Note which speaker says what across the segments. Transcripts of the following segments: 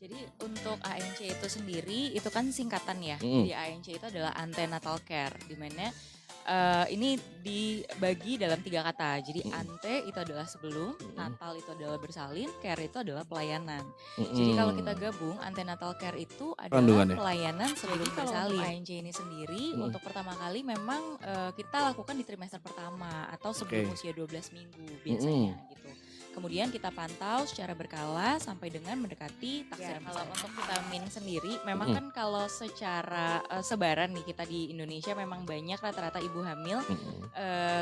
Speaker 1: Jadi untuk ANC itu sendiri itu kan singkatan ya.
Speaker 2: Mhm,
Speaker 1: Jadi ANC itu adalah antenatal care di mana ini dibagi dalam 3 kata. Jadi
Speaker 2: mhm,
Speaker 1: ante itu adalah sebelum,
Speaker 2: mhm,
Speaker 1: natal itu adalah bersalin, care itu adalah pelayanan. Jadi kalau kita
Speaker 2: mhm.
Speaker 1: gabung antenatal care itu adalah
Speaker 2: Kandungannya?
Speaker 1: pelayanan sebelum
Speaker 3: Jadi kalau untuk
Speaker 1: bersalin. ANC ini sendiri
Speaker 2: Mhm,
Speaker 1: untuk pertama kali memang kita lakukan di trimester pertama atau sebelum
Speaker 2: oke.
Speaker 1: usia 12 minggu
Speaker 2: Mhm,
Speaker 1: biasanya gitu. Kemudian kita pantau secara berkala sampai dengan mendekati taksiran kalau untuk vitamin sendiri, memang
Speaker 2: mhm,
Speaker 1: kan kalau secara sebaran nih kita di Indonesia memang banyak rata-rata ibu hamil
Speaker 2: mhm.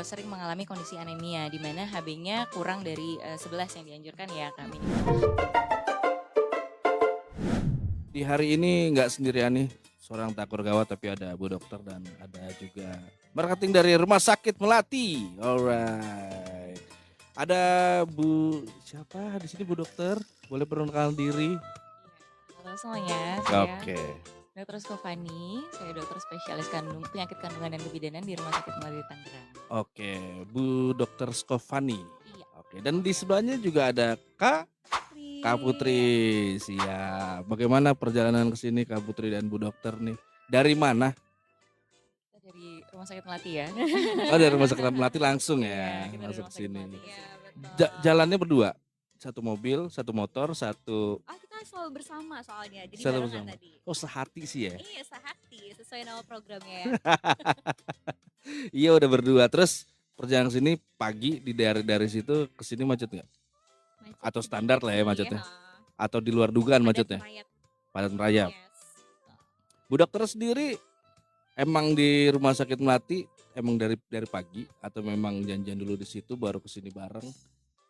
Speaker 1: sering mengalami kondisi anemia di mana HB-nya kurang dari 11 yang dianjurkan ya Kak minimal.
Speaker 2: Di hari ini nggak sendirian nih, seorang takur gawat tapi ada Bu Dokter dan ada juga marketing dari Rumah Sakit Melati. Alright. Ada Bu siapa di sini Bu Dokter? Boleh perkenalkan diri?
Speaker 1: Halo semuanya, saya
Speaker 2: Oke.
Speaker 1: Dr. Skofani, saya dokter spesialis penyakit kandungan dan kebidanan di Rumah Sakit Melati Tangerang.
Speaker 2: Oke, Bu Dokter Skofani.
Speaker 1: Iya.
Speaker 2: Oke, dan di sebelahnya juga ada Kak Putri. Siap. Bagaimana perjalanan ke sini Kak Putri dan Bu Dokter nih? Dari mana?
Speaker 1: Kita dari Rumah Sakit Melati ya.
Speaker 2: Oh, dari Rumah Sakit Melati langsung
Speaker 1: Iya,
Speaker 2: ya,
Speaker 1: kita dari
Speaker 2: masuk
Speaker 1: Rumah
Speaker 2: ke
Speaker 1: Sakit
Speaker 2: sini.
Speaker 1: Melati ke
Speaker 3: Iya
Speaker 1: sini.
Speaker 3: betul.
Speaker 2: Jalannya berdua? Satu mobil, satu motor, satu
Speaker 3: Kita selalu bersama soalnya, jadi
Speaker 2: satu
Speaker 3: barengan
Speaker 2: bersama.
Speaker 3: tadi.
Speaker 2: Oh, sehati sih ya?
Speaker 3: Iya sehati, sesuai nama programnya ya.
Speaker 2: Iya udah berdua. Terus perjalanan ke sini pagi dari situ ke sini macet nggak?
Speaker 3: Macet
Speaker 2: Atau standar
Speaker 3: sedikit
Speaker 2: lah ya
Speaker 3: sih,
Speaker 2: macetnya? Atau di luar dugaan
Speaker 3: padat
Speaker 2: macetnya?
Speaker 3: merayap.
Speaker 2: Padat merayap.
Speaker 3: Yes.
Speaker 2: Bu Dokter sendiri emang di Rumah Sakit Melati emang dari pagi atau memang janjian dulu di situ baru ke sini bareng?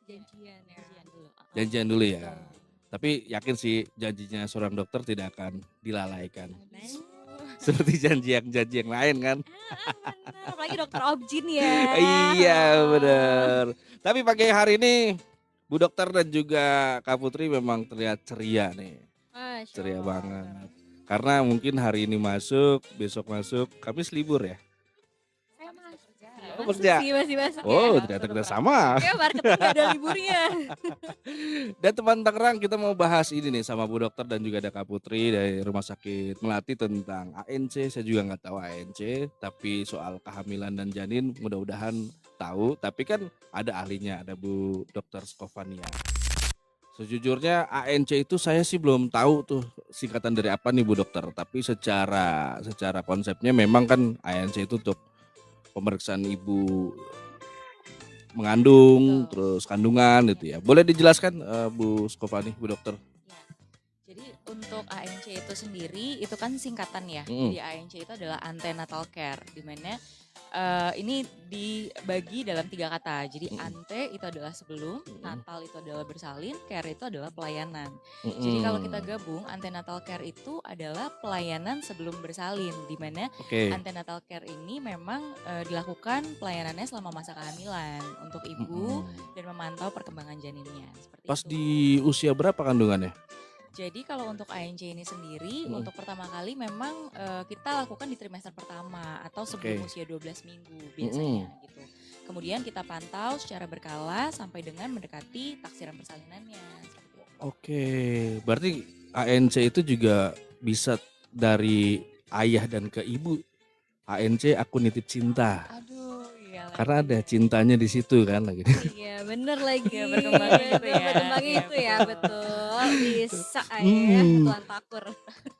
Speaker 3: Janjian ya.
Speaker 1: Janjian dulu.
Speaker 2: Janjian dulu ya.
Speaker 3: Betul.
Speaker 2: Tapi yakin sih janjinya seorang dokter tidak akan dilalaikan.
Speaker 3: Nah,
Speaker 2: Seperti janji yang lain kan?
Speaker 3: bener, apalagi dokter Objin ya.
Speaker 2: Iya
Speaker 3: Heeh.
Speaker 2: bener. Tapi pagi hari ini Bu Dokter dan juga Kak Putri memang terlihat ceria nih.
Speaker 3: Masya
Speaker 2: Ceria
Speaker 3: Allah.
Speaker 2: banget. Karena mungkin hari ini masuk, besok masuk, Kamis libur ya.
Speaker 3: Saya masuk.
Speaker 2: Oh
Speaker 3: Masuk
Speaker 2: kerja.
Speaker 3: sih, masih masuk ya.
Speaker 2: Oh ternyata kita sama.
Speaker 3: Kayak marketing gak ada liburnya.
Speaker 2: Dan teman Tangerang kita mau bahas ini nih sama Bu Dokter dan juga ada Kak Putri dari Rumah Sakit Melati tentang ANC. Saya juga nggak tahu ANC, tapi soal kehamilan dan janin mudah-mudahan tahu. Tapi kan ada ahlinya, ada Bu Dokter Skofania. Sejujurnya ANC itu saya sih belum tahu tuh singkatan dari apa nih Bu Dokter. Tapi secara konsepnya memang kan ANC itu untuk pemeriksaan ibu mengandung,
Speaker 1: Betul.
Speaker 2: terus kandungan gitu ya. Boleh dijelaskan Bu Skofani, Bu Dokter?
Speaker 1: Ya. Jadi untuk ANC itu sendiri itu kan singkatan ya.
Speaker 2: Mhm,
Speaker 1: Jadi ANC itu adalah antenatal care di mana ini dibagi dalam 3 kata. Jadi
Speaker 2: mhm,
Speaker 1: ante itu adalah sebelum,
Speaker 2: mhm,
Speaker 1: natal itu adalah bersalin, care itu adalah pelayanan. Jadi kalau kita
Speaker 2: mhm.
Speaker 1: gabung antenatal care itu adalah pelayanan sebelum bersalin di mana
Speaker 2: Oke,
Speaker 1: antenatal care ini memang dilakukan pelayanannya selama masa kehamilan untuk ibu
Speaker 2: mhm.
Speaker 1: dan memantau perkembangan janinnya seperti
Speaker 2: Pas
Speaker 1: itu.
Speaker 2: di usia berapa kandungannya?
Speaker 1: Jadi kalau untuk ANC ini sendiri,
Speaker 2: Mhm,
Speaker 1: untuk pertama kali memang kita lakukan di trimester pertama atau sebelum
Speaker 2: oke,
Speaker 1: usia 12 minggu
Speaker 2: mhm.
Speaker 1: biasanya gitu. Kemudian kita pantau secara berkala sampai dengan mendekati taksiran persalinannya. Seperti itu.
Speaker 2: Oke, berarti ANC itu juga bisa dari ayah dan ke ibu. ANC aku nitip cinta,
Speaker 1: Aduh, iya
Speaker 2: karena
Speaker 1: lagi
Speaker 2: ada
Speaker 1: ya.
Speaker 2: cintanya di situ kan lagi.
Speaker 3: Iya bener lagi.
Speaker 1: Ya berkembangnya gitu
Speaker 3: Betul,
Speaker 1: ya.
Speaker 3: berkembangnya
Speaker 1: Iya
Speaker 3: itu ya,
Speaker 1: betul.
Speaker 3: betul. Bisa ya,
Speaker 2: Hmm.
Speaker 3: Tuan Takur.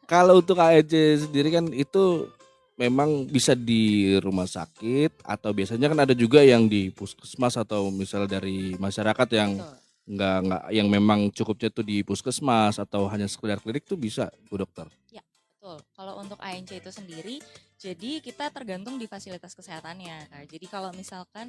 Speaker 2: Kalau untuk ANC sendiri kan itu memang bisa di rumah sakit atau biasanya kan ada juga yang di puskesmas atau misal dari masyarakat yang
Speaker 1: Betul.
Speaker 2: nggak yang memang cukupnya tuh di puskesmas atau hanya sekedar klinik tuh bisa Bu Dokter.
Speaker 1: Ya, betul. Kalau untuk ANC itu sendiri, jadi kita tergantung di fasilitas kesehatannya, Kak. Jadi kalau misalkan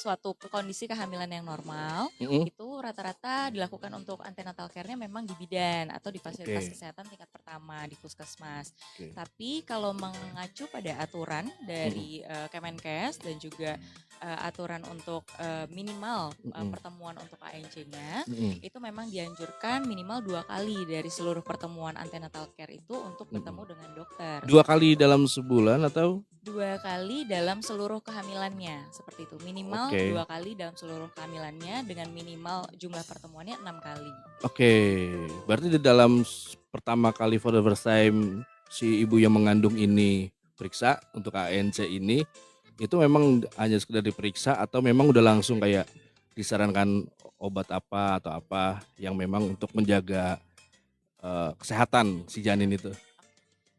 Speaker 1: suatu kondisi kehamilan yang normal,
Speaker 2: Mhm,
Speaker 1: itu rata-rata dilakukan untuk antenatal care-nya memang di bidan atau di fasilitas
Speaker 2: oke
Speaker 1: kesehatan tingkat pertama di puskesmas.
Speaker 2: oke.
Speaker 1: Tapi kalau mengacu pada aturan
Speaker 2: Mhm,
Speaker 1: dari Kemenkes dan juga aturan untuk minimal
Speaker 2: mhm,
Speaker 1: pertemuan untuk ANC-nya,
Speaker 2: mhm,
Speaker 1: itu memang dianjurkan minimal 2 kali dari seluruh pertemuan antenatal care itu untuk
Speaker 2: mhm.
Speaker 1: bertemu dengan dokter
Speaker 2: 2
Speaker 1: seperti
Speaker 2: kali
Speaker 1: itu.
Speaker 2: dalam sebulan atau?
Speaker 1: 2 kali dalam seluruh kehamilannya, seperti itu. Minimal
Speaker 2: Oke.
Speaker 1: 2 kali dalam seluruh kehamilannya dengan minimal jumlah pertemuannya 6 kali.
Speaker 2: Oke, berarti di dalam pertama kali for the first time si ibu yang mengandung ini periksa untuk ANC ini, itu memang hanya sekedar diperiksa atau memang udah langsung kayak disarankan obat apa atau apa yang memang untuk menjaga kesehatan si janin itu?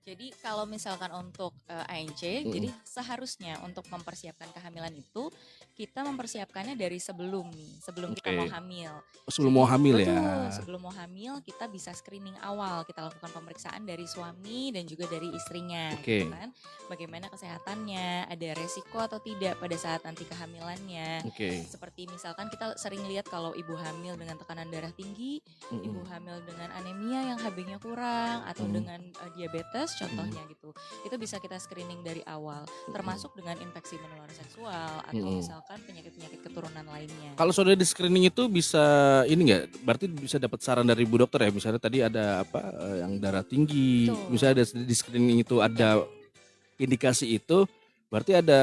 Speaker 1: Jadi kalau misalkan untuk ANC, jadi
Speaker 2: Mm-mm.
Speaker 1: seharusnya untuk mempersiapkan kehamilan itu kita mempersiapkannya dari sebelum nih, sebelum kita mau
Speaker 2: Oke.
Speaker 1: hamil.
Speaker 2: Sebelum mau hamil ya.
Speaker 1: Betul, sebelum mau hamil kita bisa screening awal, kita lakukan pemeriksaan dari suami dan juga dari istrinya,
Speaker 2: Oke.
Speaker 1: gitu kan. Bagaimana kesehatannya, ada resiko atau tidak pada saat nanti kehamilannya.
Speaker 2: Oke.
Speaker 1: Seperti misalkan kita sering lihat kalau ibu hamil dengan tekanan darah tinggi, ibu
Speaker 2: Mm-mm.
Speaker 1: hamil dengan anemia yang HB-nya kurang atau
Speaker 2: Mm.
Speaker 1: dengan diabetes contohnya gitu. Itu bisa kita screening dari awal, termasuk dengan infeksi menular seksual atau
Speaker 2: Mm-mm.
Speaker 1: misalkan penyakit-penyakit keturunan lainnya.
Speaker 2: Kalau sudah di screening itu bisa ini nggak? Berarti bisa dapat saran dari Bu Dokter ya. Misalnya tadi ada apa yang darah tinggi,
Speaker 1: Betul.
Speaker 2: misalnya di screening itu ada indikasi itu, berarti ada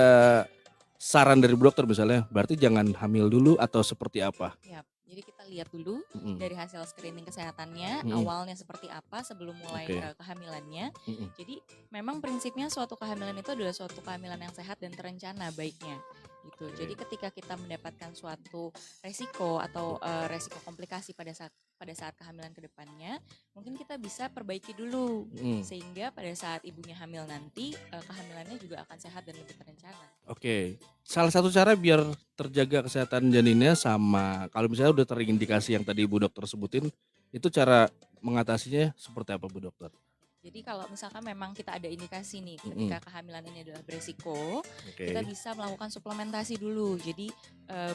Speaker 2: saran dari Bu Dokter misalnya. Berarti jangan hamil dulu atau seperti apa?
Speaker 1: Yap. Jadi kita lihat dulu
Speaker 2: Mm-mm.
Speaker 1: dari hasil screening kesehatannya
Speaker 2: Mm-mm.
Speaker 1: awalnya seperti apa sebelum mulai
Speaker 2: Oke.
Speaker 1: kehamilannya.
Speaker 2: Mm-mm.
Speaker 1: Jadi memang prinsipnya suatu kehamilan itu adalah suatu kehamilan yang sehat dan terencana baiknya gitu.
Speaker 2: Oke.
Speaker 1: Jadi ketika kita mendapatkan suatu resiko atau resiko komplikasi pada saat kehamilan ke depannya, mungkin kita bisa perbaiki dulu
Speaker 2: Mm.
Speaker 1: sehingga pada saat ibunya hamil nanti kehamilannya juga akan sehat dan lebih terencana.
Speaker 2: Oke. Salah satu cara biar terjaga kesehatan janinnya sama kalau misalnya udah terindikasi yang tadi Bu Dokter sebutin, itu cara mengatasinya seperti apa Bu Dokter?
Speaker 1: Jadi kalau misalkan memang kita ada indikasi nih
Speaker 2: Mm-mm.
Speaker 1: ketika kehamilan ini adalah beresiko,
Speaker 2: Oke.
Speaker 1: kita bisa melakukan suplementasi dulu. Jadi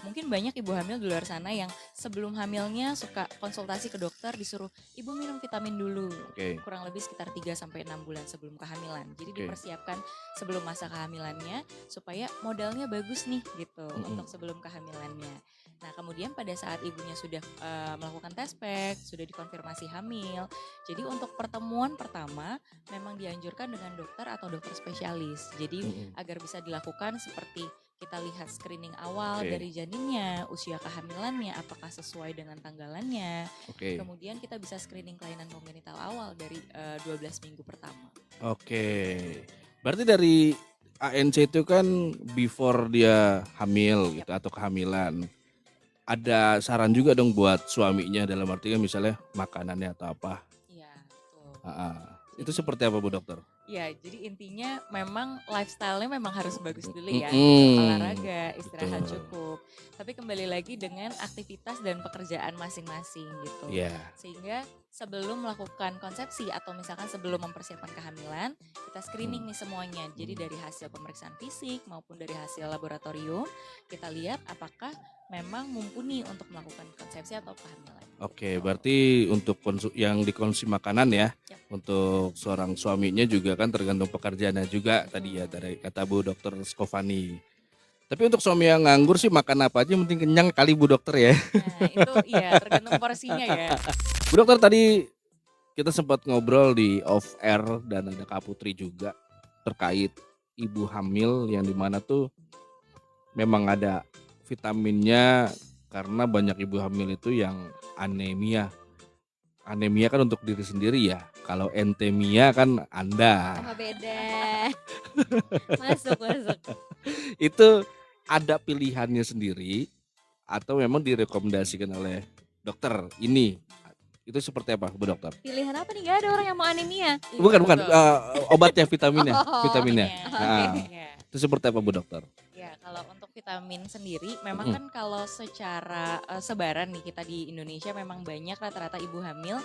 Speaker 1: mungkin banyak ibu hamil di luar sana yang sebelum hamilnya suka konsultasi ke dokter disuruh ibu minum vitamin dulu.
Speaker 2: Oke.
Speaker 1: Kurang lebih sekitar 3 sampai 6 bulan sebelum kehamilan. Jadi
Speaker 2: Oke.
Speaker 1: dipersiapkan sebelum masa kehamilannya supaya modalnya bagus nih gitu
Speaker 2: Mm-mm.
Speaker 1: untuk sebelum kehamilannya. Nah, kemudian pada saat ibunya sudah melakukan test pack, sudah dikonfirmasi hamil. Jadi untuk pertemuan pertama memang dianjurkan dengan dokter atau dokter spesialis. Jadi
Speaker 2: Mm-mm.
Speaker 1: agar bisa dilakukan seperti kita lihat screening awal
Speaker 2: Oke.
Speaker 1: dari janinnya, usia kehamilannya, apakah sesuai dengan tanggalannya.
Speaker 2: Oke.
Speaker 1: Kemudian kita bisa screening kelainan kongenital awal dari 12 minggu pertama.
Speaker 2: Oke. Berarti dari ANC itu kan before dia hamil gitu atau kehamilan. Ada saran juga dong buat suaminya dalam artinya misalnya makanannya atau apa.
Speaker 1: Iya, betul.
Speaker 2: Itu seperti apa Bu Dokter?
Speaker 1: Ya, jadi intinya memang lifestyle-nya memang harus bagus dulu ya.
Speaker 2: Mm-mm.
Speaker 1: Olahraga, istirahat
Speaker 2: Betul.
Speaker 1: cukup. Tapi kembali lagi dengan aktivitas dan pekerjaan masing-masing gitu.
Speaker 2: Iya.
Speaker 1: Sehingga sebelum melakukan konsepsi atau misalkan sebelum mempersiapkan kehamilan, kita screening nih semuanya. Jadi dari hasil pemeriksaan fisik maupun dari hasil laboratorium, kita lihat apakah memang mumpuni untuk melakukan konsepsi atau kehamilan.
Speaker 2: Oke, berarti untuk yang dikonsumsi makanan ya,
Speaker 1: Yap.
Speaker 2: untuk seorang suaminya juga kan tergantung pekerjaannya juga tadi ya dari kata Bu Dokter Skovani. Tapi untuk suami yang nganggur sih makan apa aja yang penting kenyang kali Bu Dokter ya.
Speaker 1: Nah, itu iya tergantung porsinya ya.
Speaker 2: Bu Dokter tadi kita sempat ngobrol di off air dan ada Kak Putri juga terkait ibu hamil yang dimana tuh memang ada vitaminnya karena banyak ibu hamil itu yang anemia. Anemia kan untuk diri sendiri ya. Kalau entemia kan Anda.
Speaker 3: Oh beda. Masuk.
Speaker 2: Itu ada pilihannya sendiri atau memang direkomendasikan oleh dokter ini. Itu seperti apa Bu Dokter?
Speaker 3: Pilihan apa nih? Gak ada orang yang mau anemia.
Speaker 2: Bukan,
Speaker 1: Betul.
Speaker 2: obatnya vitaminnya,
Speaker 3: Oh,
Speaker 2: vitaminnya.
Speaker 1: Vitaminnya.
Speaker 2: Nah,
Speaker 1: Ya.
Speaker 2: itu seperti apa Bu Dokter?
Speaker 1: Ya, kalau untuk vitamin sendiri memang kan kalau secara sebaran nih kita di Indonesia memang banyak rata-rata ibu hamil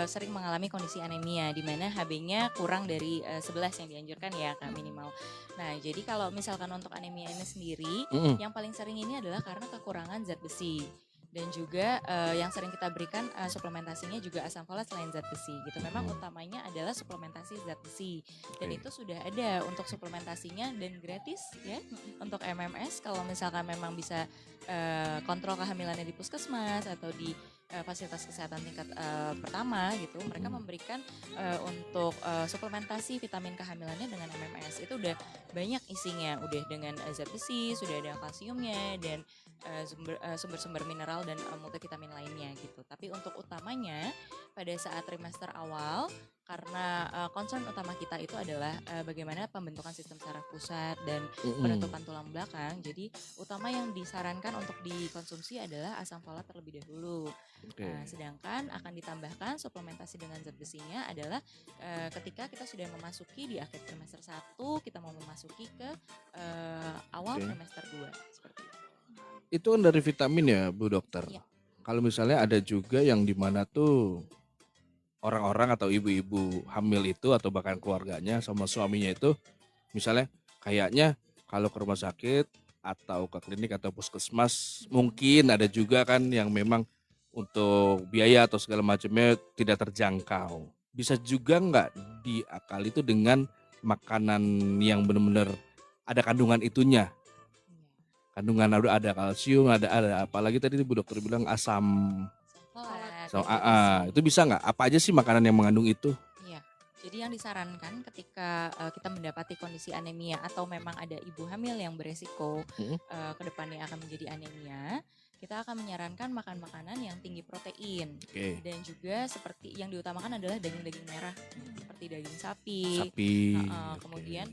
Speaker 1: sering mengalami kondisi anemia di mana HB-nya kurang dari 11 yang dianjurkan ya Kak minimal. Nah, jadi kalau misalkan untuk anemia ini sendiri yang paling sering ini adalah karena kekurangan zat besi. Dan juga yang sering kita berikan suplementasinya juga asam folat selain zat besi gitu. Memang utamanya adalah suplementasi zat besi. Dan
Speaker 2: Oke.
Speaker 1: itu sudah ada untuk suplementasinya dan gratis ya. Untuk MMS kalau misalkan memang bisa kontrol kehamilannya di puskesmas atau di fasilitas kesehatan tingkat pertama gitu, mereka memberikan untuk suplementasi vitamin kehamilannya dengan MMS itu udah banyak isinya, udah dengan zat besi, sudah ada kalsiumnya dan sumber-sumber mineral dan multivitamin lainnya gitu. Tapi untuk utamanya pada saat trimester awal karena concern utama kita itu adalah bagaimana pembentukan sistem saraf pusat dan penutupan tulang belakang. Jadi utama yang disarankan untuk dikonsumsi adalah asam folat terlebih dahulu. Sedangkan akan ditambahkan suplementasi dengan zat besinya adalah ketika kita sudah memasuki di akhir trimester 1, kita mau memasuki ke awal trimester 2 seperti itu.
Speaker 2: Itu kan dari vitamin ya Bu Dokter.
Speaker 1: Iya.
Speaker 2: Kalau misalnya ada juga yang dimana tuh orang-orang atau ibu-ibu hamil itu atau bahkan keluarganya sama suaminya itu misalnya kayaknya kalau ke rumah sakit atau ke klinik atau puskesmas mungkin ada juga kan yang memang untuk biaya atau segala macamnya tidak terjangkau. Bisa juga nggak diakali itu dengan makanan yang benar-benar ada kandungan itunya? Kandungan ada kalsium, ada apalagi tadi Bu Dokter bilang asam
Speaker 1: Folat.
Speaker 2: itu bisa nggak? Apa aja sih makanan yang mengandung itu?
Speaker 1: Iya. Jadi yang disarankan ketika kita mendapati kondisi anemia atau memang ada ibu hamil yang beresiko ke depannya akan menjadi anemia, kita akan menyarankan makan makanan yang tinggi protein. Dan juga seperti yang diutamakan adalah daging-daging merah seperti daging sapi. Kemudian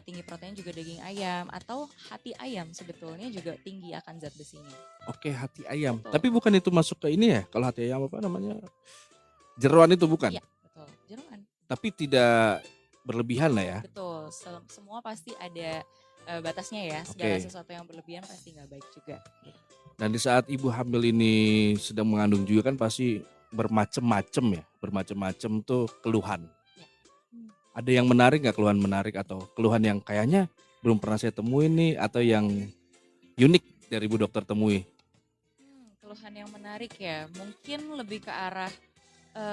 Speaker 1: tinggi protein juga daging ayam atau hati ayam sebetulnya juga tinggi akan zat besinya.
Speaker 2: Hati ayam.
Speaker 1: Betul.
Speaker 2: Tapi bukan itu masuk ke ini ya? Kalau hati ayam apa namanya? Jeroan itu bukan?
Speaker 1: Iya, betul. Jeroan.
Speaker 2: Tapi tidak berlebihan lah ya.
Speaker 1: Betul. Semua pasti ada batasnya ya. Segala sesuatu yang berlebihan pasti nggak baik juga.
Speaker 2: Dan di saat ibu hamil ini sedang mengandung juga kan pasti bermacam-macam ya. Bermacam-macam tuh keluhan. Ada yang menarik nggak, keluhan menarik atau keluhan yang kayaknya belum pernah saya temuin nih atau yang unik dari Bu Dokter temui?
Speaker 1: Keluhan yang menarik ya, mungkin lebih ke arah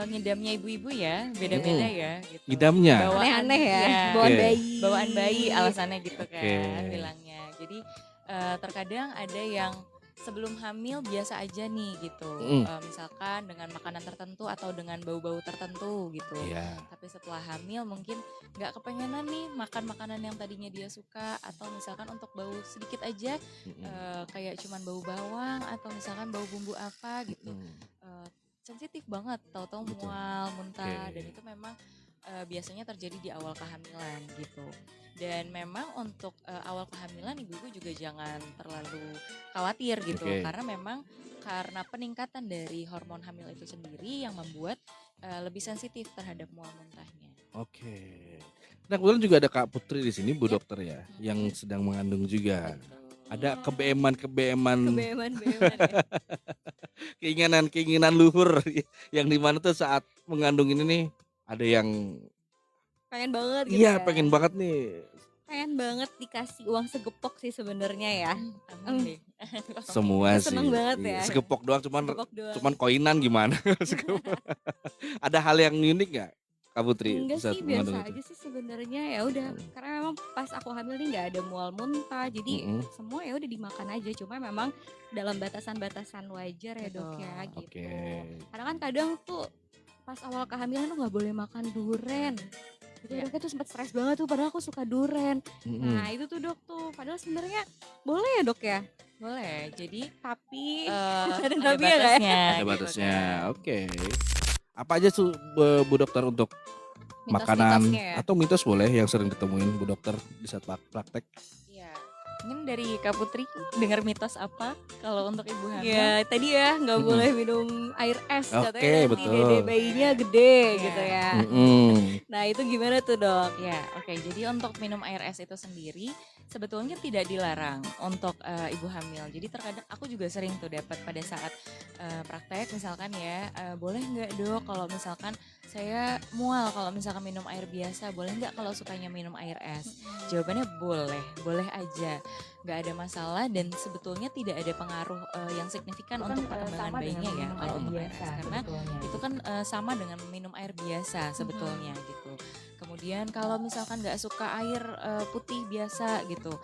Speaker 1: ngidamnya ibu-ibu ya, beda-beda ya gitu.
Speaker 2: Ngidamnya?
Speaker 3: Aneh-aneh ya,
Speaker 1: Iya.
Speaker 3: bawaan bayi.
Speaker 1: Bawaan bayi alasannya gitu kan bilangnya. Jadi terkadang ada yang sebelum hamil biasa aja nih gitu, misalkan dengan makanan tertentu atau dengan bau-bau tertentu gitu. Tapi setelah hamil mungkin nggak kepengenan nih makan makanan yang tadinya dia suka, atau misalkan untuk bau sedikit aja kayak cuman bau bawang atau misalkan bau bumbu apa gitu, sensitif banget, tahu-tahu mual, muntah, dan itu memang biasanya terjadi di awal kehamilan gitu. Dan memang untuk awal kehamilan ibu-ibu juga jangan terlalu khawatir gitu, karena memang karena peningkatan dari hormon hamil itu sendiri yang membuat lebih sensitif terhadap mual muntahnya.
Speaker 2: Nah kebetulan juga ada Kak Putri di sini Bu Dokter ya, yang sedang mengandung juga. Ada kebeeman
Speaker 3: ya.
Speaker 2: keinginan luhur yang dimana tuh saat mengandung ini nih ada yang
Speaker 3: pengen banget gitu.
Speaker 2: Iya, pengen banget nih.
Speaker 3: Pengen banget dikasih uang segepok sih sebenarnya ya.
Speaker 2: Semua sih.
Speaker 3: Seneng banget ya.
Speaker 2: Segepok doang, cuman koinan gimana? Ada hal yang unik nggak, Kak Putri?
Speaker 3: Enggak sih, biasa aja sih sebenarnya, ya udah. Karena memang pas aku hamil nih nggak ada mual muntah, jadi semua ya udah dimakan aja. Cuma memang dalam batasan-batasan wajar ya dok ya gitu. Karena kan kadang tuh pas awal kehamilan tuh nggak boleh makan duren. Itu dokter tuh sempat stres banget tuh, padahal aku suka duren. Nah itu tuh dok tuh, padahal sebenarnya boleh ya dok ya?
Speaker 1: Boleh, jadi
Speaker 3: tapi
Speaker 1: ada
Speaker 3: batasnya.
Speaker 2: Ada batasnya, Apa aja tuh Bu Dokter untuk makanan atau mitos boleh yang sering ditemuin Bu Dokter di saat praktek?
Speaker 1: Iya, mungkin dari Kak Putri dengar mitos apa kalau untuk ibu hamil?
Speaker 3: Ya tadi ya nggak boleh minum air es, katanya nanti
Speaker 2: betul.
Speaker 3: dede bayinya gede gitu ya. Nah itu gimana tuh dok?
Speaker 1: Ya jadi untuk minum air es itu sendiri sebetulnya tidak dilarang untuk ibu hamil. Jadi terkadang aku juga sering tuh dapat pada saat praktek misalkan ya, boleh nggak dok kalau misalkan saya mual kalau misalkan minum air biasa, boleh nggak kalau sukanya minum air es? Jawabannya boleh aja, nggak ada masalah, dan sebetulnya tidak ada pengaruh yang signifikan untuk perkembangan bayinya ya kalau minum air es, karena itu kan sama dengan minum air biasa sebetulnya gitu. Kemudian kalau misalkan nggak suka air putih biasa gitu,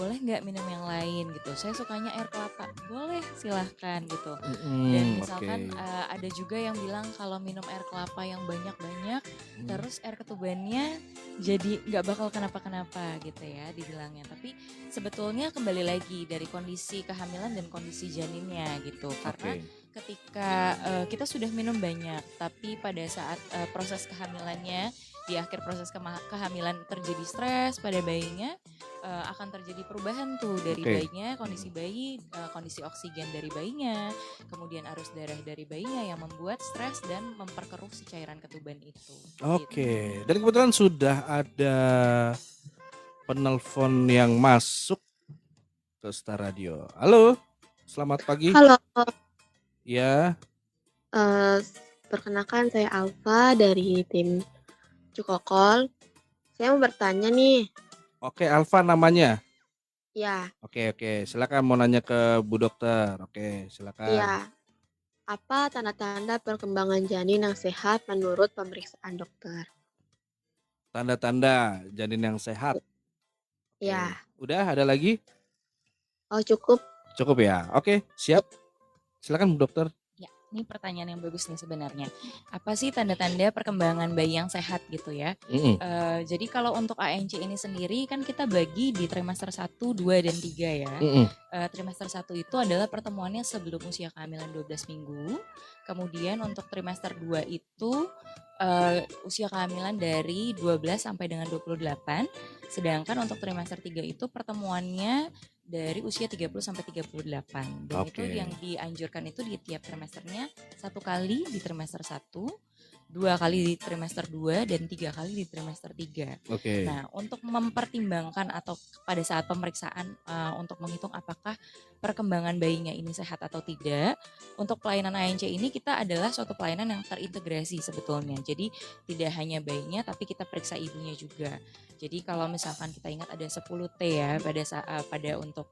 Speaker 1: boleh nggak minum yang lain gitu. Saya sukanya air kelapa, boleh silahkan gitu. Dan misalkan ada juga yang bilang kalau minum air kelapa yang banyak-banyak, terus air ketubannya jadi nggak bakal kenapa-kenapa gitu ya dibilangnya. Tapi sebetulnya kembali lagi dari kondisi kehamilan dan kondisi janinnya gitu. Karena ketika kita sudah minum banyak, tapi pada saat proses kehamilannya, di akhir proses kehamilan terjadi stres pada bayinya, akan terjadi perubahan tuh dari bayinya, kondisi bayi, kondisi oksigen dari bayinya, kemudian arus darah dari bayinya yang membuat stres dan memperkeruh si cairan ketuban itu.
Speaker 2: Oke, dan kebetulan sudah ada penelpon yang masuk ke Star Radio. Halo, selamat pagi.
Speaker 4: Halo.
Speaker 2: Ya.
Speaker 4: Perkenalkan saya Alfa dari tim Cukokol. Saya mau bertanya nih.
Speaker 2: Oke, Alfa namanya?
Speaker 4: Ya.
Speaker 2: Oke, silakan mau nanya ke Bu Dokter. Oke, silakan.
Speaker 4: Iya. Apa tanda-tanda perkembangan janin yang sehat menurut pemeriksaan dokter?
Speaker 2: Tanda-tanda janin yang sehat.
Speaker 4: Ya.
Speaker 2: Udah, ada lagi?
Speaker 4: Oh, cukup.
Speaker 2: Cukup ya. Oke, siap. Silakan Bu Dokter.
Speaker 1: Ya, ini pertanyaan yang bagus nih sebenarnya. Apa sih tanda-tanda perkembangan bayi yang sehat gitu ya? Jadi kalau untuk ANC ini sendiri kan kita bagi di trimester 1, 2, dan 3 ya. Trimester 1 itu adalah pertemuannya sebelum usia kehamilan 12 minggu. Kemudian untuk trimester 2 itu usia kehamilan dari 12 sampai dengan 28. Sedangkan untuk trimester 3 itu pertemuannya dari usia 30 sampai 38. Dan itu yang dianjurkan itu di tiap trimesternya 1 kali di trimester 1, 2 kali di trimester 2, dan 3 kali di trimester 3. Nah, untuk mempertimbangkan atau pada saat pemeriksaan untuk menghitung apakah perkembangan bayinya ini sehat atau tidak, untuk pelayanan ANC ini kita adalah suatu pelayanan yang terintegrasi sebetulnya. Jadi tidak hanya bayinya tapi kita periksa ibunya juga. Jadi kalau misalkan kita ingat ada 10T ya pada untuk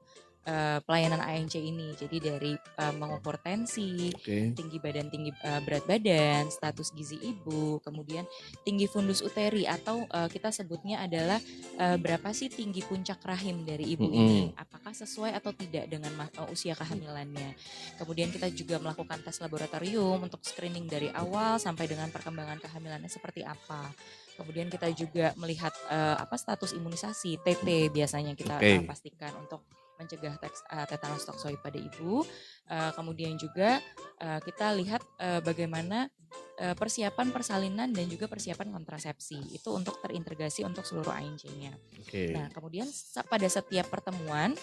Speaker 1: pelayanan ANC ini. Jadi dari mengukur tensi, tinggi badan, tinggi berat badan, status gizi ibu, kemudian tinggi fundus uteri atau kita sebutnya adalah berapa sih tinggi puncak rahim dari ibu ini, apakah sesuai atau tidak dengan usia kehamilannya. Kemudian kita juga melakukan tes laboratorium untuk screening dari awal sampai dengan perkembangan kehamilannya seperti apa. Kemudian kita juga melihat status imunisasi TT biasanya kita pastikan untuk mencegah tetanus toksoid pada ibu. Kemudian juga kita lihat bagaimana persiapan persalinan dan juga persiapan kontrasepsi. Itu untuk terintegrasi untuk seluruh ANC-nya. Nah, kemudian pada setiap pertemuan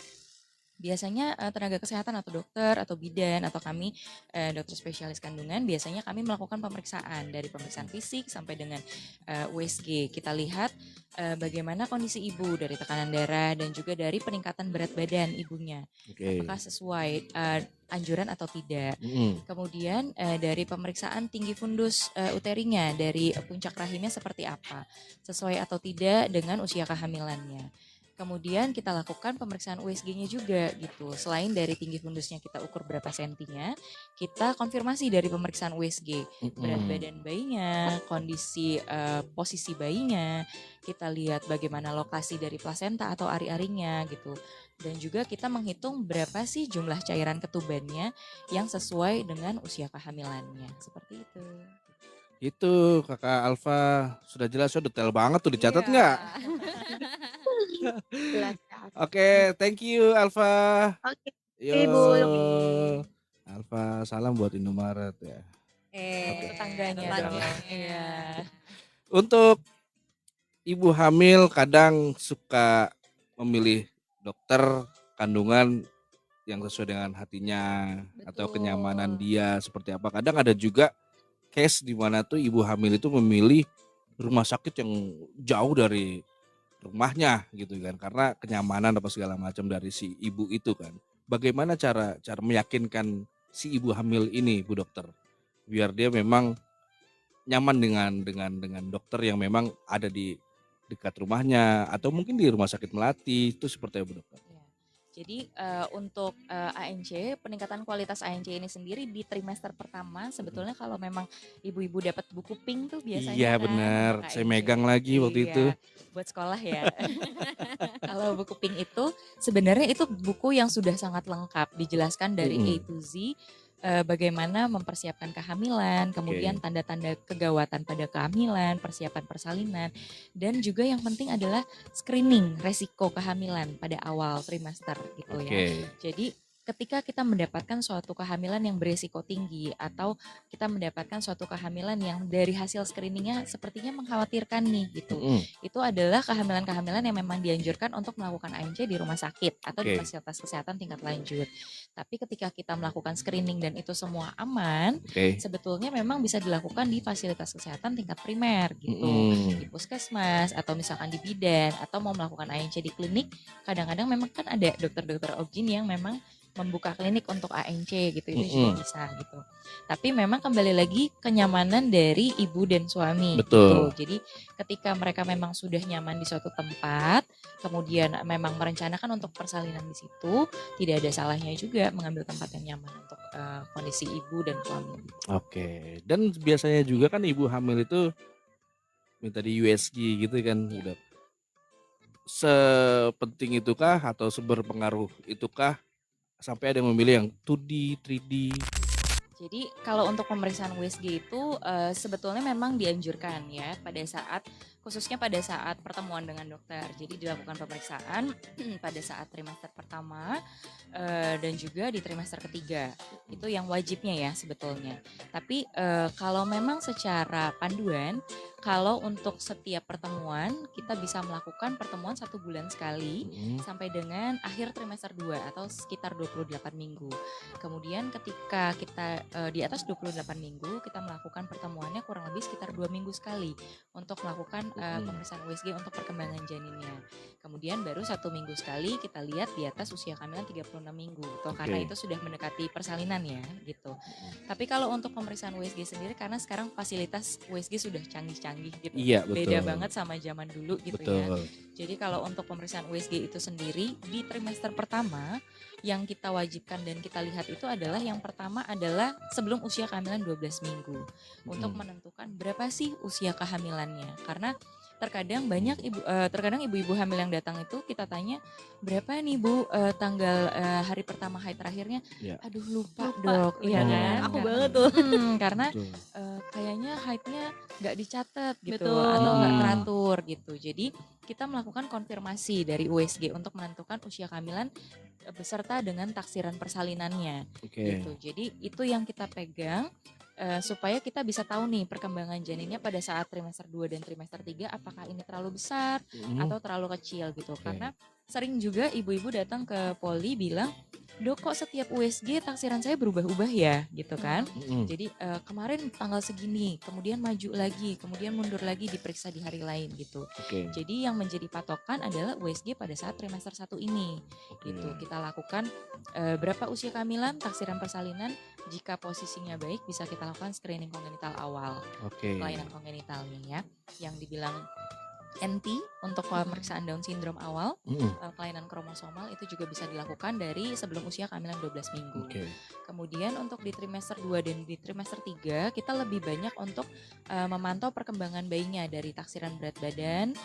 Speaker 1: biasanya tenaga kesehatan atau dokter atau bidan atau kami dokter spesialis kandungan biasanya kami melakukan pemeriksaan dari pemeriksaan fisik sampai dengan USG. Kita lihat bagaimana kondisi ibu dari tekanan darah dan juga dari peningkatan berat badan ibunya. Apakah sesuai anjuran atau tidak. Kemudian dari pemeriksaan tinggi fundus uterinya dari puncak rahimnya seperti apa. Sesuai atau tidak dengan usia kehamilannya. Kemudian kita lakukan pemeriksaan USG-nya juga gitu. Selain dari tinggi fundusnya kita ukur berapa sentinya, kita konfirmasi dari pemeriksaan USG. Berat badan bayinya, kondisi posisi bayinya, kita lihat bagaimana lokasi dari plasenta atau ari-arinya gitu. Dan juga kita menghitung berapa sih jumlah cairan ketubannya yang sesuai dengan usia kehamilannya. Seperti itu.
Speaker 2: Itu Kakak Alfa sudah jelas, detail banget tuh, dicatat nggak? Oke, thank you Alfa.
Speaker 4: Oke,
Speaker 2: Ibu. Alfa, salam buat Indomaret ya.
Speaker 1: Tetangganya dong. Iya.
Speaker 2: Untuk ibu hamil kadang suka memilih dokter kandungan yang sesuai dengan hatinya. Betul. Atau kenyamanan dia seperti apa. Kadang ada juga case di mana tuh ibu hamil itu memilih rumah sakit yang jauh dari rumahnya gitu kan, karena kenyamanan apa segala macam dari si ibu itu kan. Bagaimana cara meyakinkan si ibu hamil ini, Bu Dokter, biar dia memang nyaman dengan dokter yang memang ada di dekat rumahnya atau mungkin di rumah sakit melati, itu seperti apa, Bu Dokter?
Speaker 1: Jadi untuk ANC, peningkatan kualitas ANC ini sendiri di trimester pertama sebetulnya kalau memang ibu-ibu dapat buku pink tuh biasanya
Speaker 2: Iya
Speaker 1: kan
Speaker 2: benar,
Speaker 1: untuk
Speaker 2: saya
Speaker 1: ANC.
Speaker 2: megang lagi waktu itu.
Speaker 1: Iya, buat sekolah ya. Kalau buku pink itu sebenarnya itu buku yang sudah sangat lengkap dijelaskan dari A to Z. Bagaimana mempersiapkan kehamilan, kemudian tanda-tanda kegawatan pada kehamilan, persiapan persalinan, dan juga yang penting adalah screening resiko kehamilan pada awal trimester gitu ya. Jadi ketika kita mendapatkan suatu kehamilan yang beresiko tinggi atau kita mendapatkan suatu kehamilan yang dari hasil screeningnya sepertinya mengkhawatirkan nih gitu, itu adalah kehamilan-kehamilan yang memang dianjurkan untuk melakukan ANC di rumah sakit atau di fasilitas kesehatan tingkat lanjut. Tapi ketika kita melakukan screening dan itu semua aman, sebetulnya memang bisa dilakukan di fasilitas kesehatan tingkat primer gitu, di puskesmas atau misalkan di bidan atau mau melakukan ANC di klinik, kadang-kadang memang kan ada dokter-dokter obgyn yang memang membuka klinik untuk ANC gitu, itu juga bisa gitu. Tapi memang kembali lagi kenyamanan dari ibu dan suami gitu. Jadi ketika mereka memang sudah nyaman di suatu tempat, kemudian memang merencanakan untuk persalinan di situ, tidak ada salahnya juga mengambil tempat yang nyaman untuk kondisi ibu dan suami.
Speaker 2: Dan biasanya juga kan ibu hamil itu minta di USG gitu kan, udah. Sepenting itukah atau seberpengaruh itukah sampai ada yang memilih yang 2D, 3D?
Speaker 1: Jadi kalau untuk pemeriksaan USG itu sebetulnya memang dianjurkan ya khususnya pada saat pertemuan dengan dokter. Jadi dilakukan pemeriksaan pada saat trimester pertama dan juga di trimester ketiga. Itu yang wajibnya ya sebetulnya. Tapi kalau memang secara panduan, kalau untuk setiap pertemuan kita bisa melakukan pertemuan 1 bulan sekali sampai dengan akhir trimester 2 atau sekitar 28 minggu. Kemudian ketika kita di atas 28 minggu kita melakukan pertemuannya kurang lebih sekitar 2 minggu sekali untuk melakukan pemeriksaan USG untuk perkembangan janinnya. Kemudian baru 1 minggu sekali kita lihat di atas usia kehamilan 36 minggu gitu, karena itu sudah mendekati persalinan ya gitu. Tapi kalau untuk pemeriksaan USG sendiri karena sekarang fasilitas USG sudah canggih-canggih gitu. Beda banget sama zaman dulu gitu ya. Jadi kalau untuk pemeriksaan USG itu sendiri di trimester pertama yang kita wajibkan dan kita lihat itu adalah yang pertama adalah sebelum usia kehamilan 12 minggu untuk menentukan berapa sih usia kehamilannya. Karena terkadang terkadang ibu-ibu hamil yang datang itu kita tanya berapa nih Bu tanggal hari pertama haid terakhirnya, aduh lupa dok, iya kan?
Speaker 3: Aku banget tuh.
Speaker 1: Karena kayaknya haidnya nggak dicatat gitu atau nggak teratur gitu. Jadi kita melakukan konfirmasi dari USG untuk menentukan usia kehamilan beserta dengan taksiran persalinannya gitu. Jadi itu yang kita pegang supaya kita bisa tahu nih perkembangan janinnya pada saat trimester 2 dan trimester 3 apakah ini terlalu besar atau terlalu kecil gitu. Karena sering juga ibu-ibu datang ke poli bilang, "Dok kok setiap USG taksiran saya berubah-ubah ya?" gitu kan. Jadi kemarin tanggal segini, kemudian maju lagi, kemudian mundur lagi diperiksa di hari lain gitu. Jadi yang menjadi patokan adalah USG pada saat trimester 1 ini. Gitu. Kita lakukan berapa usia kehamilan, taksiran persalinan, jika posisinya baik bisa kita lakukan screening kongenital awal. Kelainan kongenitalnya ya, yang dibilang NT untuk pemeriksaan Down syndrome awal, kelainan kromosomal itu juga bisa dilakukan dari sebelum usia kehamilan 12 minggu. Kemudian untuk di trimester 2 dan di trimester 3 kita lebih banyak untuk memantau perkembangan bayinya dari taksiran berat badan,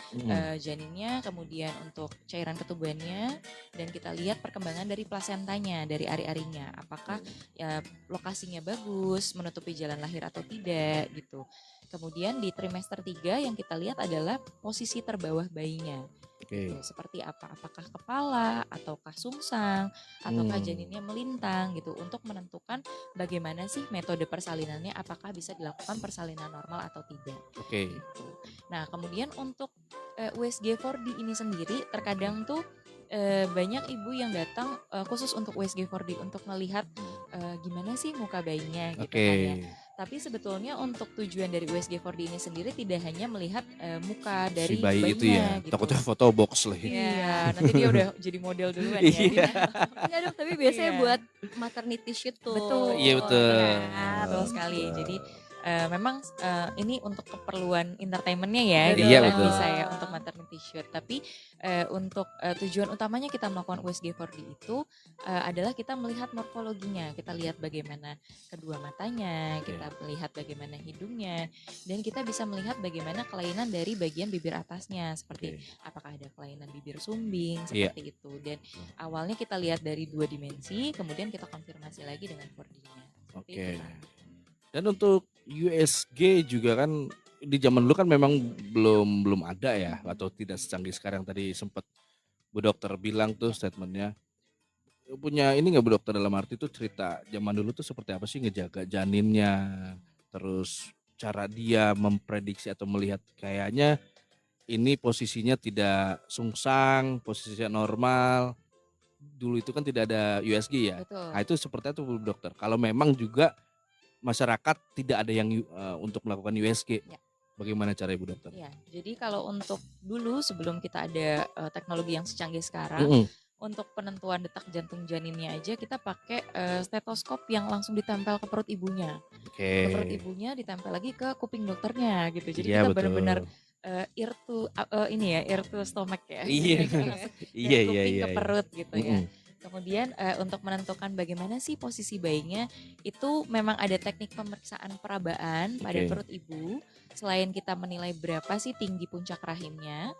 Speaker 1: janinnya, kemudian untuk cairan ketubuhannya, dan kita lihat perkembangan dari plasentanya, dari ari-arinya, apakah ya lokasinya bagus, menutupi jalan lahir atau tidak gitu. Kemudian di trimester 3 yang kita lihat adalah posisi terbawah bayinya. Gitu, seperti apa? Apakah kepala ataukah sungsang ataukah janinnya melintang gitu untuk menentukan bagaimana sih metode persalinannya, apakah bisa dilakukan persalinan normal atau tidak. Gitu. Nah, kemudian untuk USG 4D ini sendiri terkadang tuh banyak ibu yang datang khusus untuk USG 4D untuk melihat gimana sih muka bayinya gitu kan ya. Tapi sebetulnya untuk tujuan dari USG 4D ini sendiri tidak hanya melihat muka dari
Speaker 2: si bayi
Speaker 1: bayinya
Speaker 2: itu ya,
Speaker 1: gitu.
Speaker 2: takutnya foto box lah.
Speaker 1: Iya, nanti dia udah jadi model duluan ya.
Speaker 3: Enggak dok, tapi biasanya buat maternity shoot tuh.
Speaker 1: Betul.
Speaker 2: Iya betul.
Speaker 1: Betul sekali. Jadi memang ini untuk keperluan entertainmentnya ya,
Speaker 2: Iya,
Speaker 1: gitu kan
Speaker 2: betul.
Speaker 1: bisa ya untuk maternity shoot. Tapi untuk tujuan utamanya kita melakukan USG 4D itu adalah kita melihat morfologinya, kita lihat bagaimana kedua matanya, kita melihat bagaimana hidungnya, dan kita bisa melihat bagaimana kelainan dari bagian bibir atasnya, seperti apakah ada kelainan bibir sumbing, seperti itu. Dan awalnya kita lihat dari 2 dimensi, kemudian kita konfirmasi lagi dengan 4D-nya.
Speaker 2: Oke. Dan untuk USG juga kan di zaman dulu kan memang belum ada ya, atau tidak secanggih sekarang. Tadi sempat Bu Dokter bilang tuh statementnya. Punya ini nggak Bu Dokter, dalam arti tuh cerita zaman dulu tuh seperti apa sih ngejaga janinnya, terus cara dia memprediksi atau melihat kayaknya ini posisinya tidak sungsang, posisinya normal. Dulu itu kan tidak ada USG ya.
Speaker 1: Betul.
Speaker 2: Nah itu seperti itu Bu Dokter. Kalau memang juga masyarakat tidak ada yang untuk melakukan USG, bagaimana cara Ibu Dokter?
Speaker 1: Ya, jadi kalau untuk dulu sebelum kita ada teknologi yang secanggih sekarang, untuk penentuan detak jantung janinnya aja kita pakai stetoskop yang langsung ditempel ke perut ibunya. Ke perut ibunya ditempel lagi ke kuping dokternya gitu. Jadi kita benar-benar ear to stomach ya.
Speaker 2: Iya.
Speaker 1: Dari kuping ke perut gitu ya. Kemudian untuk menentukan bagaimana sih posisi bayinya, itu memang ada teknik pemeriksaan perabaan pada perut ibu. Selain kita menilai berapa sih tinggi puncak rahimnya,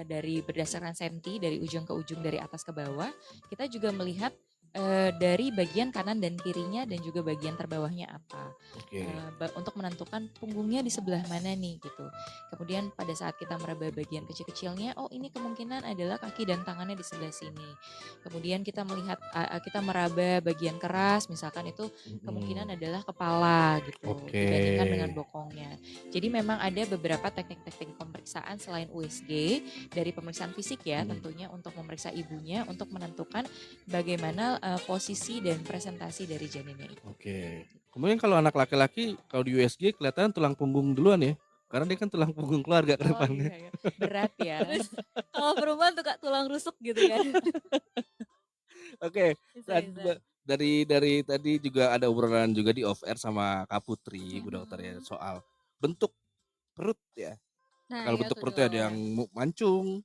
Speaker 1: dari berdasarkan senti dari ujung ke ujung, dari atas ke bawah, kita juga melihat dari bagian kanan dan kirinya dan juga bagian terbawahnya apa. Untuk menentukan punggungnya di sebelah mana nih gitu. Kemudian pada saat kita meraba bagian kecil-kecilnya, oh ini kemungkinan adalah kaki dan tangannya di sebelah sini. Kemudian kita melihat kita meraba bagian keras, misalkan itu kemungkinan adalah kepala gitu, dibandingkan dengan bokongnya. Jadi memang ada beberapa teknik-teknik pemeriksaan selain USG dari pemeriksaan fisik ya, tentunya untuk memeriksa ibunya untuk menentukan bagaimana posisi dan presentasi dari janinnya itu.
Speaker 2: Kemudian kalau anak laki-laki, kalau di USG kelihatan tulang punggung duluan ya, karena dia kan tulang punggung keluarga ke depannya.
Speaker 1: Iya. Berat ya.
Speaker 3: Kalau perempuan tuh Kak tulang rusuk gitu kan.
Speaker 2: Dari tadi juga ada obrolan juga di off air sama Kak Putri, Bu Dokter ya, soal bentuk perut ya. Kalau bentuk perutnya ada yang mancung,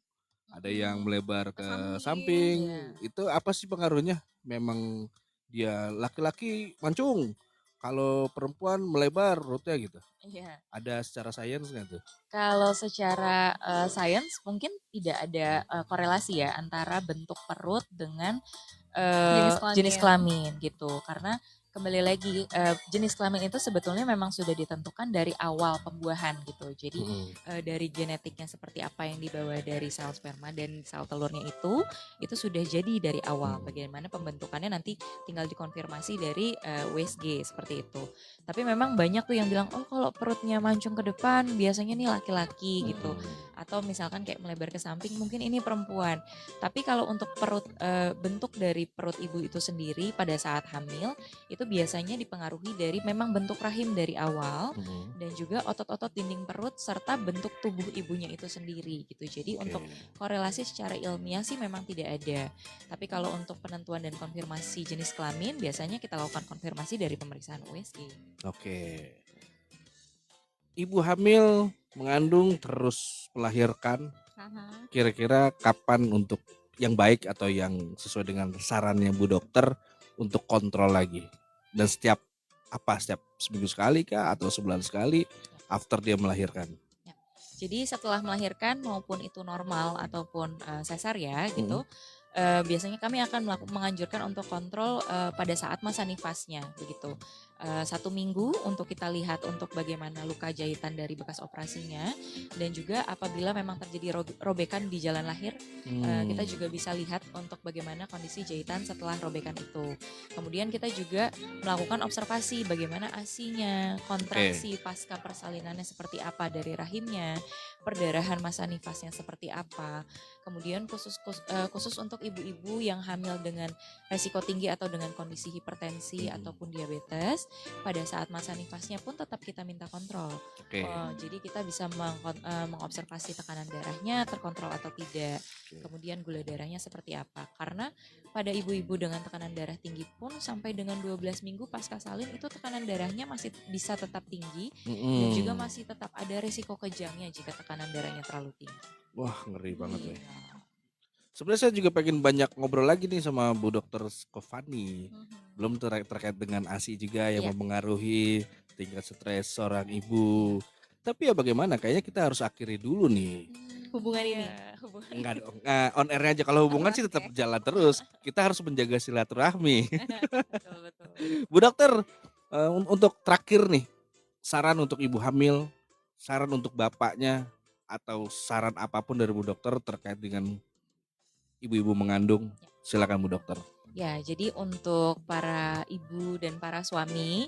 Speaker 2: ada yang melebar ke samping. Itu apa sih pengaruhnya? Memang dia laki-laki mancung, kalau perempuan melebar perutnya gitu.
Speaker 1: Iya.
Speaker 2: Ada secara sains nggak tuh?
Speaker 1: Kalau secara sains mungkin tidak ada korelasi ya antara bentuk perut dengan jenis kelamin gitu. Karena kembali lagi jenis kelamin itu sebetulnya memang sudah ditentukan dari awal pembuahan gitu. Jadi dari genetiknya seperti apa yang dibawa dari sel sperma dan sel telurnya itu sudah jadi dari awal. Bagaimana pembentukannya nanti tinggal dikonfirmasi dari USG seperti itu. Tapi memang banyak tuh yang bilang, oh kalau perutnya mancung ke depan biasanya nih laki-laki gitu. Atau misalkan kayak melebar ke samping mungkin ini perempuan. Tapi kalau untuk perut bentuk dari perut ibu itu sendiri pada saat hamil itu biasanya dipengaruhi dari memang bentuk rahim dari awal dan juga otot-otot dinding perut serta bentuk tubuh ibunya itu sendiri gitu. Jadi untuk korelasi secara ilmiah sih memang tidak ada. Tapi kalau untuk penentuan dan konfirmasi jenis kelamin biasanya kita lakukan konfirmasi dari pemeriksaan USG.
Speaker 2: Ibu hamil mengandung terus melahirkan, kira-kira kapan untuk yang baik atau yang sesuai dengan sarannya Bu Dokter untuk kontrol lagi? Dan setiap seminggu sekali kah atau sebulan sekali after dia melahirkan?
Speaker 1: Jadi setelah melahirkan maupun itu normal ataupun sesar ya gitu, biasanya kami akan menganjurkan untuk kontrol pada saat masa nifasnya begitu. 1 minggu untuk kita lihat untuk bagaimana luka jahitan dari bekas operasinya, dan juga apabila memang terjadi robekan di jalan lahir, kita juga bisa lihat untuk bagaimana kondisi jahitan setelah robekan itu. Kemudian kita juga melakukan observasi bagaimana ASI-nya, kontraksi pasca persalinannya seperti apa dari rahimnya, perdarahan masa nifasnya seperti apa. Kemudian khusus untuk ibu-ibu yang hamil dengan resiko tinggi atau dengan kondisi hipertensi ataupun diabetes, pada saat masa nifasnya pun tetap kita minta kontrol. Jadi kita bisa mengobservasi tekanan darahnya terkontrol atau tidak. Kemudian gula darahnya seperti apa. Karena pada ibu-ibu dengan tekanan darah tinggi pun sampai dengan 12 minggu pasca salin itu tekanan darahnya masih bisa tetap tinggi dan juga masih tetap ada risiko kejangnya jika tekanan darahnya terlalu tinggi.
Speaker 2: Wah, ngeri banget ya. Sebenarnya saya juga pengen banyak ngobrol lagi nih sama Bu Dokter Skofani. Belum terkait dengan ASI juga yang mempengaruhi tingkat stres seorang ibu. Tapi ya bagaimana? Kayaknya kita harus akhiri dulu nih.
Speaker 3: Hubungan ini.
Speaker 2: Enggak dong. On air aja. Kalau hubungan sih tetap jalan terus. Kita harus menjaga silaturahmi.
Speaker 1: Betul.
Speaker 2: Bu Dokter, untuk terakhir nih, saran untuk ibu hamil, saran untuk bapaknya, atau saran apapun dari Bu Dokter terkait dengan ibu-ibu mengandung, silakan Bu Dokter.
Speaker 1: Ya, jadi untuk para ibu dan para suami,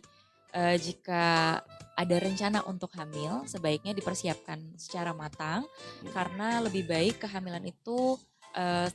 Speaker 1: jika ada rencana untuk hamil, sebaiknya dipersiapkan secara matang, karena lebih baik kehamilan itu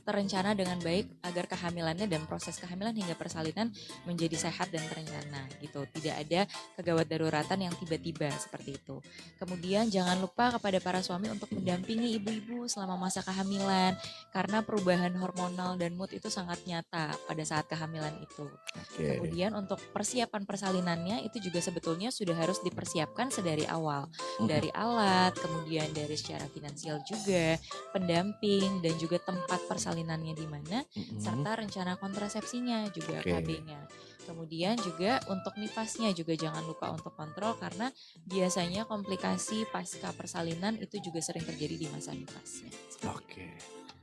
Speaker 1: terencana dengan baik agar kehamilannya dan proses kehamilan hingga persalinan menjadi sehat dan terencana gitu. Tidak ada kegawat daruratan yang tiba-tiba seperti itu. Kemudian jangan lupa kepada para suami untuk mendampingi ibu-ibu selama masa kehamilan karena perubahan hormonal dan mood itu sangat nyata pada saat kehamilan itu. Kemudian untuk persiapan persalinannya itu juga sebetulnya sudah harus dipersiapkan sedari awal. Dari alat, kemudian dari secara finansial juga, pendamping dan juga tempat persalinannya di mana, serta rencana kontrasepsinya juga KB-nya. Kemudian juga untuk nifasnya juga jangan lupa untuk kontrol karena biasanya komplikasi pasca persalinan itu juga sering terjadi di masa nifasnya.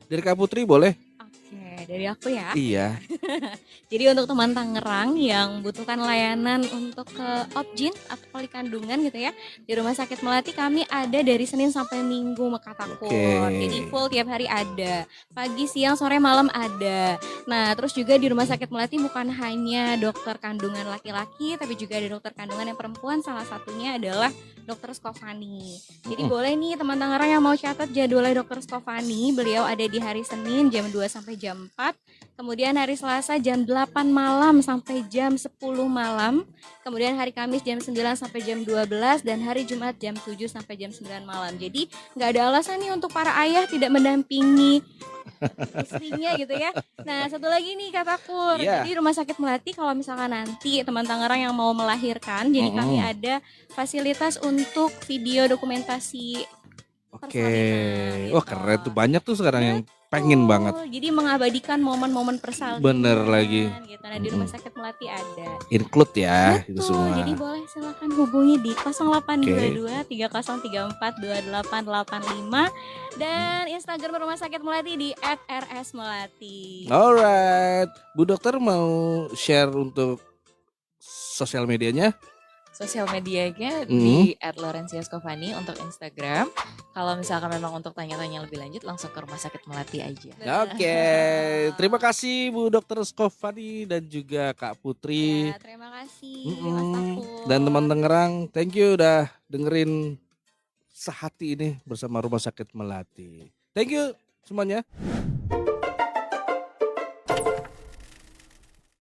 Speaker 2: Dari Kak Putri boleh?
Speaker 3: Dari aku ya.
Speaker 2: Iya.
Speaker 3: Jadi untuk teman Tangerang yang butuhkan layanan untuk ke Opjin atau poli kandungan gitu ya, di Rumah Sakit Melati kami ada dari Senin sampai Minggu Mekatakur. Jadi full tiap hari ada. Pagi, siang, sore, malam ada. Nah, terus juga di Rumah Sakit Melati bukan hanya dokter kandungan laki-laki, tapi juga ada dokter kandungan yang perempuan. Salah satunya adalah Dokter Skofani. Jadi boleh nih teman Tangerang yang mau catat jadwalnya Dokter Skofani. Beliau ada di hari Senin jam 2 sampai jam 4. Kemudian hari Selasa jam 8 malam sampai jam 10 malam. Kemudian hari Kamis jam 9 sampai jam 12 dan hari Jumat jam 7 sampai jam 9 malam. Jadi nggak ada alasan nih untuk para ayah tidak mendampingi istrinya gitu ya. Nah, satu lagi nih kataku, jadi Rumah Sakit Melati kalau misalkan nanti teman Tangerang yang mau melahirkan, jadi kami ada fasilitas untuk video dokumentasi persalinan.
Speaker 2: Wah keren tuh, banyak tuh sekarang yang pengen banget.
Speaker 3: Jadi mengabadikan momen-momen persalinan.
Speaker 2: Bener lagi.
Speaker 3: Gitu. Nah di Rumah Sakit Melati ada.
Speaker 2: Include ya. Betul, itu semua.
Speaker 3: Jadi boleh silakan hubungi di 0822 3034 2885 dan Instagram Rumah Sakit Melati di @rsmelati.
Speaker 2: Alright, Bu Dokter mau share untuk sosial medianya?
Speaker 1: Sosial medianya di @Laurencia_Skofani untuk Instagram. Kalau misalkan memang untuk tanya-tanya lebih lanjut langsung ke Rumah Sakit Melati aja.
Speaker 2: Terima kasih Bu Dokter Skofani dan juga Kak Putri.
Speaker 3: Ya, terima kasih Mas Tafur.
Speaker 2: Dan teman Tangerang, thank you udah dengerin Sehati ini bersama Rumah Sakit Melati. Thank you semuanya.